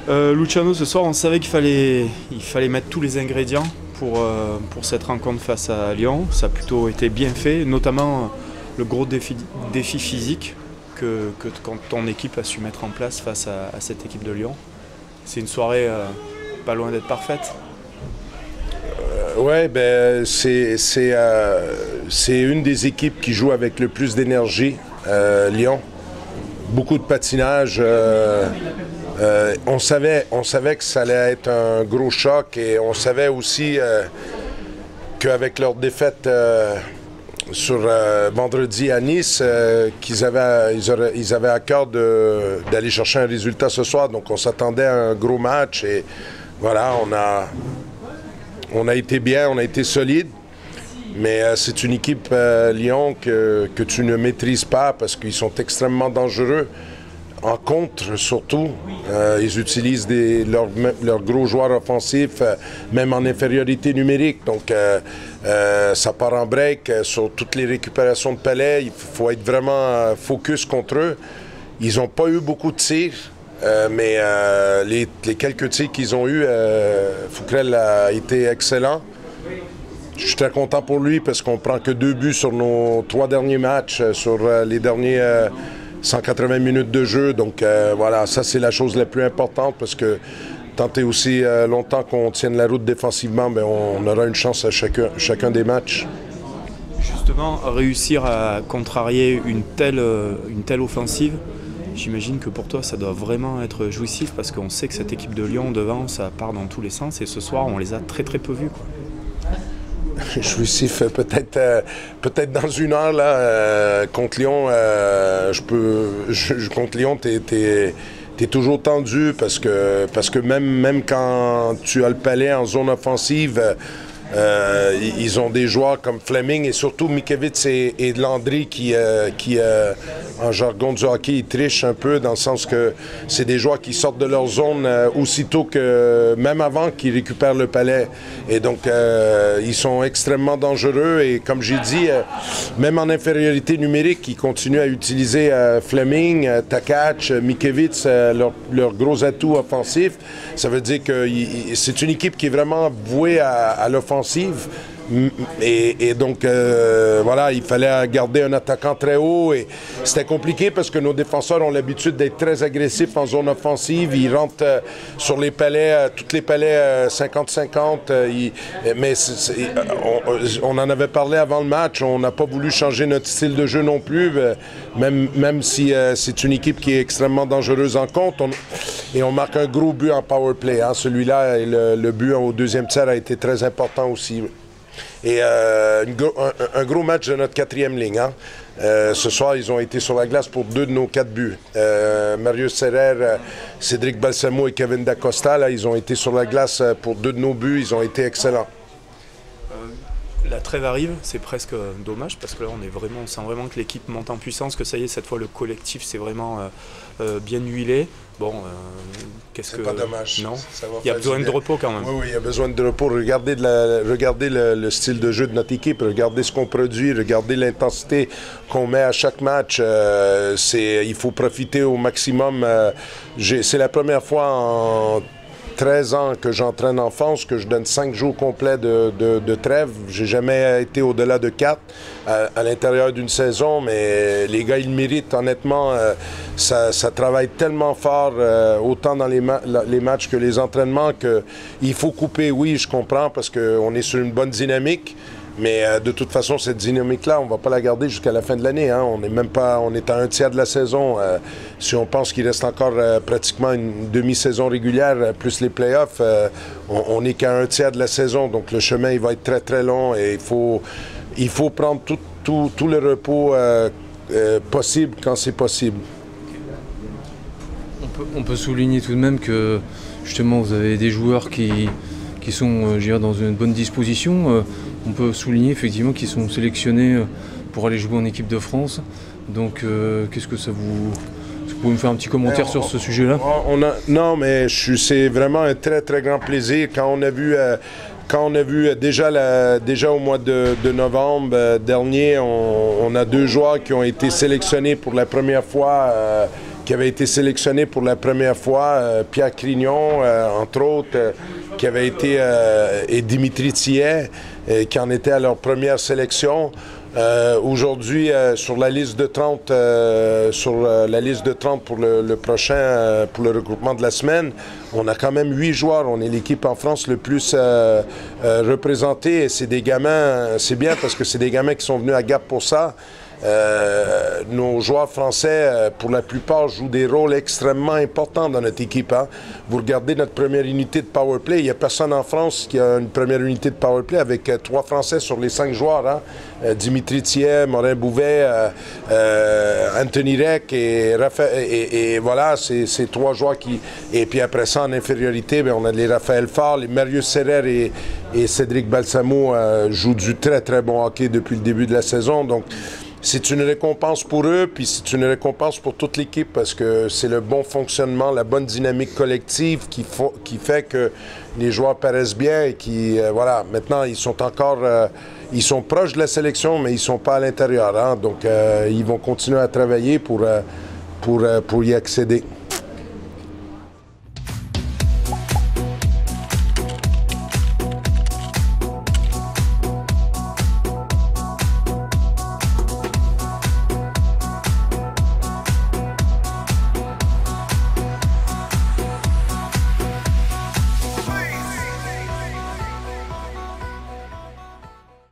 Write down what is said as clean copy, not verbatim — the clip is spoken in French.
Luciano, ce soir, on savait il fallait mettre tous les ingrédients pour cette rencontre face à Lyon. Ça a plutôt été bien fait, notamment le gros défi physique que ton équipe a su mettre en place face à cette équipe de Lyon. C'est une soirée pas loin d'être parfaite. Oui, ben, c'est une des équipes qui joue avec le plus d'énergie, Lyon. Beaucoup de patinage. On savait que ça allait être un gros choc et on savait aussi qu'avec leur défaite sur vendredi à Nice, ils avaient à cœur d'aller chercher un résultat ce soir. Donc on s'attendait à un gros match et voilà, on a été bien, on a été solide. Mais c'est une équipe Lyon que tu ne maîtrises pas parce qu'ils sont extrêmement dangereux. En contre, surtout, ils utilisent leurs gros joueurs offensifs, même en infériorité numérique. Donc, ça part en break sur toutes les récupérations de palais. Il faut être vraiment focus contre eux. Ils n'ont pas eu beaucoup de tirs, mais les quelques tirs qu'ils ont eus, Fouquerel a été excellent. Je suis très content pour lui parce qu'on prend que 2 buts sur nos 3 derniers matchs, sur les derniers 180 minutes de jeu. Donc voilà, ça c'est la chose la plus importante parce que tant et aussi longtemps qu'on tienne la route défensivement, bien, on aura une chance à chacun des matchs. Justement, réussir à contrarier une telle offensive, j'imagine que pour toi ça doit vraiment être jouissif parce qu'on sait que cette équipe de Lyon devant, ça part dans tous les sens et ce soir on les a très peu vus, quoi. Jouissif, peut-être dans une heure là, contre Lyon, contre Lyon, t'es toujours tendu parce que même quand tu as le palais en zone offensive, ils ont des joueurs comme Fleming et surtout Mikiewicz et Landry qui en jargon du hockey, ils trichent un peu dans le sens que c'est des joueurs qui sortent de leur zone aussitôt que, même avant qu'ils récupèrent le palais. Et donc, ils sont extrêmement dangereux et comme j'ai dit, même en infériorité numérique, ils continuent à utiliser Fleming, Takac, Mikiewicz, leurs gros atouts offensifs. Ça veut dire que c'est une équipe qui est vraiment vouée à l'offensive. Et donc, voilà, il fallait garder un attaquant très haut et c'était compliqué parce que nos défenseurs ont l'habitude d'être très agressifs en zone offensive. Ils rentrent sur les palais, tous les palais 50-50. Mais on en avait parlé avant le match. On n'a pas voulu changer notre style de jeu non plus, même si c'est une équipe qui est extrêmement dangereuse en contre. Et on marque un gros but en power play. Hein. Celui-là, le but au deuxième tiers a été très important aussi. Et un gros match de notre 4e ligne. Hein. Ce soir, ils ont été sur la glace pour 2 de nos 4 buts. Marius Serrer, Cédric Balsamo et Kevin Dacosta, là, ils ont été sur la glace pour 2 de nos buts. Ils ont été excellents. La trêve arrive, c'est presque dommage parce que là on sent vraiment que l'équipe monte en puissance, que ça y est, cette fois le collectif c'est vraiment bien huilé. Bon, c'est pas dommage. Non, il y a besoin de repos quand même. Oui, il y a besoin de repos. Regardez le style de jeu de notre équipe, regardez ce qu'on produit, regardez l'intensité qu'on met à chaque match. Il faut profiter au maximum. C'est la première fois en 13 ans que j'entraîne en France, que je donne 5 jours complets de trêve. J'ai jamais été au-delà de 4 à l'intérieur d'une saison, mais les gars, ils le méritent. Honnêtement, ça travaille tellement fort, autant dans les matchs que les entraînements, qu'il faut couper. Oui, je comprends, parce qu'on est sur une bonne dynamique. Mais de toute façon, cette dynamique-là, on ne va pas la garder jusqu'à la fin de l'année. Hein. On est à un tiers de la saison. Si on pense qu'il reste encore pratiquement une demi-saison régulière, plus les playoffs, on n'est qu'à un tiers de la saison. Donc le chemin, il va être très long et il faut prendre tout le repos possible quand c'est possible. On peut souligner tout de même que justement, vous avez des joueurs qui sont dans une bonne disposition. On peut souligner effectivement qu'ils sont sélectionnés pour aller jouer en équipe de France. Donc qu'est-ce que ça vous... Vous pouvez me faire un petit commentaire sur ce sujet-là? Non, mais c'est vraiment un très grand plaisir. Quand on a vu déjà au mois de novembre dernier, on a 2 joueurs qui ont été sélectionnés pour la première fois, qui avait été sélectionné pour la première fois, Pierre Crignon, entre autres, qui avait été, et Dimitri Thiais, qui en était à leur première sélection. Aujourd'hui, sur la liste de 30, pour le prochain, pour le regroupement de la semaine, on a quand même 8 joueurs. On est l'équipe en France le plus représentée. Et c'est des gamins, c'est bien parce que c'est des gamins qui sont venus à Gap pour ça. Nos joueurs français, pour la plupart, jouent des rôles extrêmement importants dans notre équipe. Hein. Vous regardez notre première unité de powerplay, il n'y a personne en France qui a une première unité de powerplay avec 3 Français sur les 5 joueurs. Hein. Dimitri Thiais, Morin Bouvet, Anthony Reck et Raphaël. Et voilà, c'est 3 joueurs qui... Et puis après ça, en infériorité, bien, on a les Raphaël Fall, les Marius Serrer et Cédric Balsamo jouent du très très bon hockey depuis le début de la saison. Donc, c'est une récompense pour eux, puis c'est une récompense pour toute l'équipe parce que c'est le bon fonctionnement, la bonne dynamique collective qui fait que les joueurs paraissent bien et qui, voilà, maintenant ils sont encore, ils sont proches de la sélection, mais ils ne sont pas à l'intérieur. Hein, donc ils vont continuer à travailler pour y accéder.